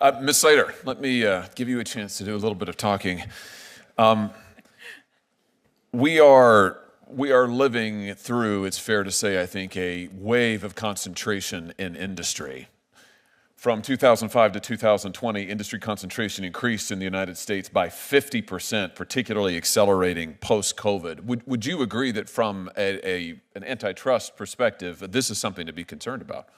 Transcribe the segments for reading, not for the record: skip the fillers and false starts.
Ms. Slater, let me give you a chance to do a little bit of talking. We are living through, it's fair to say, I think, a wave of concentration in industry. From 2005 to 2020, industry concentration increased in the United States by 50%, particularly accelerating post-COVID. Would you agree that from an antitrust perspective, this is something to be concerned about?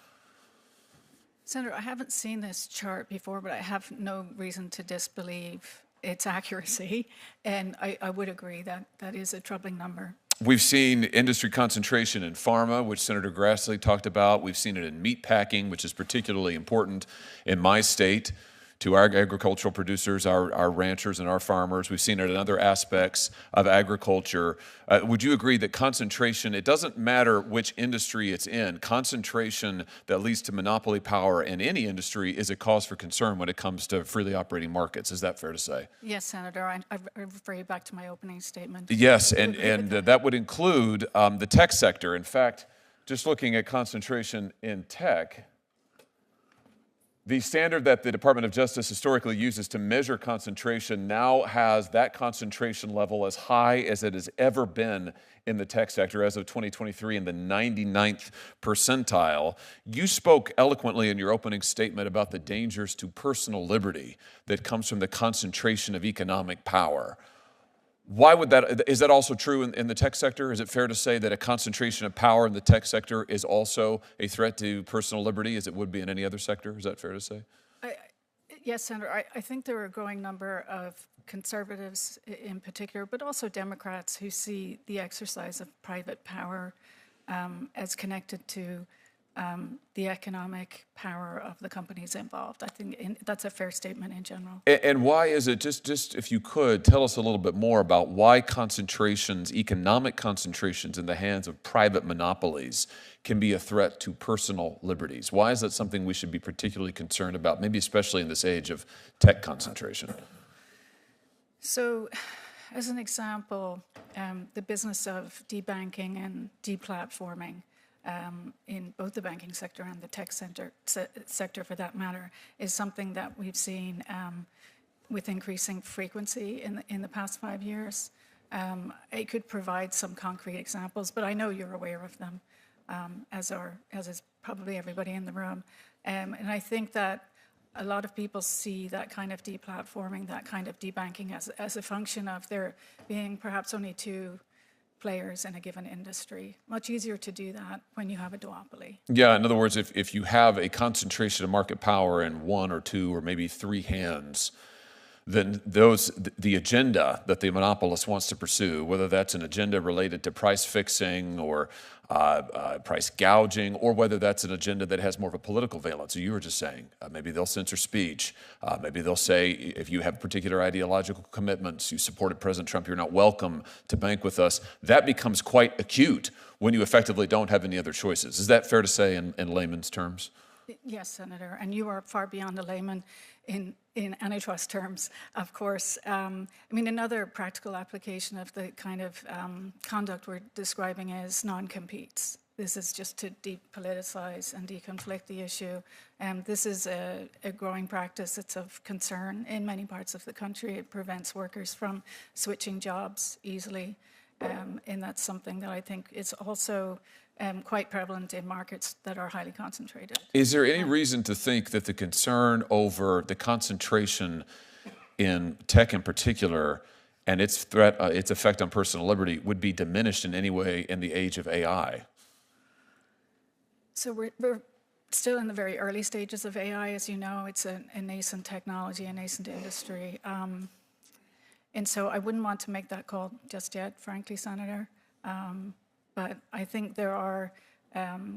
Senator, I haven't seen this chart before, but I have no reason to disbelieve its accuracy, and I would agree that that is a troubling number. We've seen industry concentration in pharma, which Senator Grassley talked about. We've seen it in meat packing, which is particularly important in my state to our agricultural producers, our ranchers and our farmers. We've seen it in other aspects of agriculture. Would you agree that concentration, it doesn't matter which industry it's in, concentration that leads to monopoly power in any industry is a cause for concern when it comes to freely operating markets? Is that fair to say? Yes, Senator. I refer you back to my opening statement. Yes, and that would include the tech sector. In fact, just looking at concentration in tech, the standard that the Department of Justice historically uses to measure concentration now has that concentration level as high as it has ever been in the tech sector as of 2023 in the 99th percentile. You spoke eloquently in your opening statement about the dangers to personal liberty that comes from the concentration of economic power. Why would that, is that also true in the tech sector? Is it fair to say that a concentration of power in the tech sector is also a threat to personal liberty as it would be in any other sector? Is that fair to say? Yes, Senator. I think there are a growing number of conservatives in particular, but also Democrats who see the exercise of private power as connected to the economic power of the companies involved. I think that's a fair statement in general. And why is it, just if you could, tell us a little bit more about why concentrations, economic concentrations in the hands of private monopolies can be a threat to personal liberties. Why is that something we should be particularly concerned about, maybe especially in this age of tech concentration? So, as an example, the business of debanking and deplatforming in both the banking sector and the tech sector for that matter, is something that we've seen with increasing frequency in the past 5 years. I could provide some concrete examples, but I know you're aware of them, as is probably everybody in the room. And I think that a lot of people see that kind of deplatforming, that kind of debanking as a function of there being perhaps only two players in a given industry. Much easier to do that when you have a duopoly. Yeah, in other words, if you have a concentration of market power in one or two or maybe three hands, then the agenda that the monopolist wants to pursue, whether that's an agenda related to price fixing or price gouging, or whether that's an agenda that has more of a political valence. So you were just saying, maybe they'll censor speech. Maybe they'll say, if you have particular ideological commitments, you supported President Trump, you're not welcome to bank with us. That becomes quite acute when you effectively don't have any other choices. Is that fair to say in layman's terms? Yes, Senator, and you are far beyond a layman in antitrust terms, of course. I mean, another practical application of the kind of conduct we're describing is non-competes. This is just to depoliticize and deconflict the issue. This is a growing practice. It's of concern in many parts of the country. It prevents workers from switching jobs easily, and that's something that I think is also quite prevalent in markets that are highly concentrated. Is there any reason to think that the concern over the concentration in tech in particular and its effect on personal liberty would be diminished in any way in the age of AI? So we're still in the very early stages of AI, as you know. It's a nascent technology, a nascent industry. And so I wouldn't want to make that call just yet, frankly, Senator. But I think there are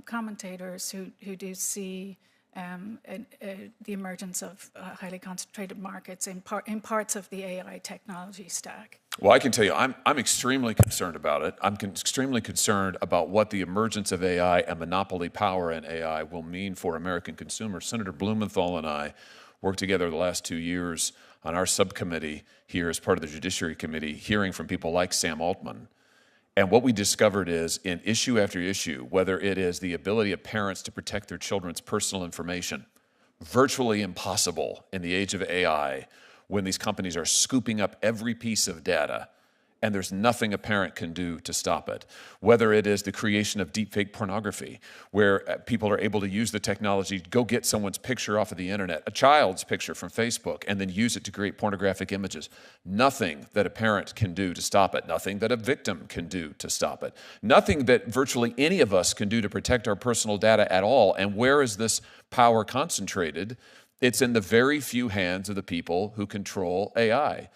commentators who do see the emergence of highly concentrated markets in parts of the AI technology stack. Well, I can tell you, I'm extremely concerned about it. I'm extremely concerned about what the emergence of AI and monopoly power in AI will mean for American consumers. Senator Blumenthal and I worked together the last 2 years on our subcommittee here as part of the Judiciary Committee, hearing from people like Sam Altman. And what we discovered is, in issue after issue, whether it is the ability of parents to protect their children's personal information, virtually impossible in the age of AI when these companies are scooping up every piece of data and there's nothing a parent can do to stop it. Whether it is the creation of deepfake pornography, where people are able to use the technology to go get someone's picture off of the internet, a child's picture from Facebook, and then use it to create pornographic images. Nothing that a parent can do to stop it. Nothing that a victim can do to stop it. Nothing that virtually any of us can do to protect our personal data at all. And where is this power concentrated? It's in the very few hands of the people who control AI.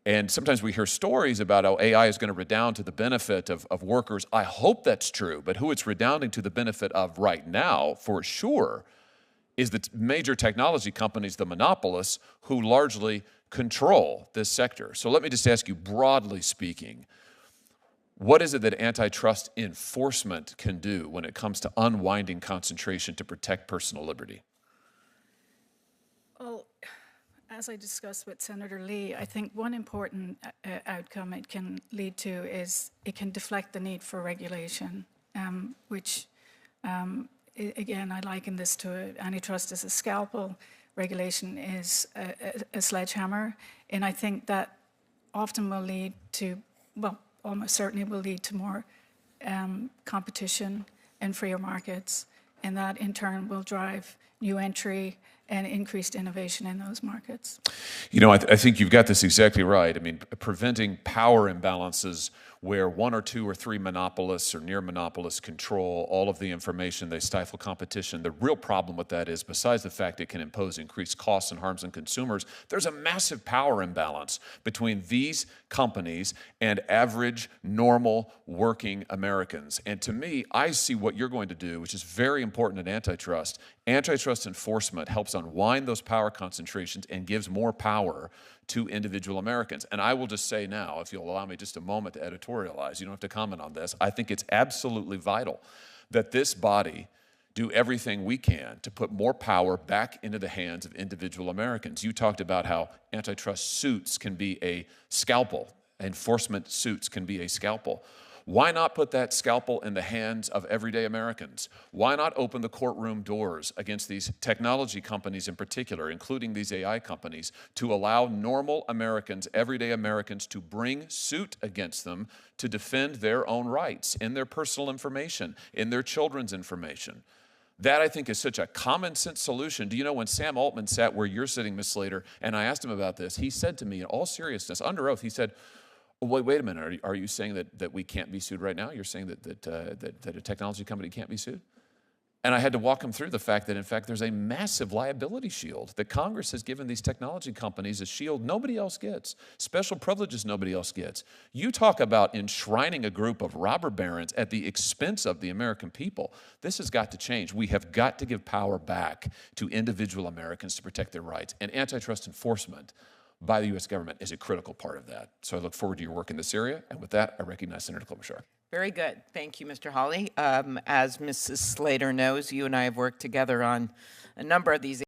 And sometimes we hear stories about how AI is going to redound to the benefit of workers. I hope that's true, but who it's redounding to the benefit of right now, for sure, is the major technology companies, the monopolists, who largely control this sector. So let me just ask you, broadly speaking, what is it that antitrust enforcement can do when it comes to unwinding concentration to protect personal liberty? Well, as I discussed with Senator Lee, I think one important outcome it can lead to is it can deflect the need for regulation, which, again, I liken this to antitrust as a scalpel, regulation is a sledgehammer, and I think that often will lead to, well, almost certainly will lead to more competition and freer markets, and that in turn will drive new entry and increased innovation in those markets. You know, I think you've got this exactly right. I mean, preventing power imbalances where one or two or three monopolists or near monopolists control all of the information, they stifle competition. The real problem with that is, besides the fact it can impose increased costs and harms on consumers, there's a massive power imbalance between these companies and average, normal, working Americans. And to me, I see what you're going to do, which is very important in antitrust. Antitrust enforcement helps unwind those power concentrations and gives more power to individual Americans. And I will just say now, if you'll allow me just a moment to editorialize, you don't have to comment on this, I think it's absolutely vital that this body do everything we can to put more power back into the hands of individual Americans. You talked about how antitrust suits can be a scalpel, enforcement suits can be a scalpel. Why not put that scalpel in the hands of everyday Americans? Why not open the courtroom doors against these technology companies in particular, including these AI companies, to allow normal Americans, everyday Americans, to bring suit against them to defend their own rights in their personal information, in their children's information? That, I think, is such a common sense solution. Do you know when Sam Altman sat where you're sitting, Ms. Slater, and I asked him about this, he said to me in all seriousness, under oath, he said, wait a minute, are you saying that we can't be sued right now? You're saying that a technology company can't be sued? And I had to walk him through the fact that, in fact, there's a massive liability shield that Congress has given these technology companies, a shield nobody else gets, special privileges nobody else gets. You talk about enshrining a group of robber barons at the expense of the American people. This has got to change. We have got to give power back to individual Americans to protect their rights. And antitrust enforcement by the U.S. government is a critical part of that. So I look forward to your work in this area. And with that, I recognize Senator Klobuchar. Very good. Thank you, Mr. Hawley. As Mrs. Slater knows, you and I have worked together on a number of these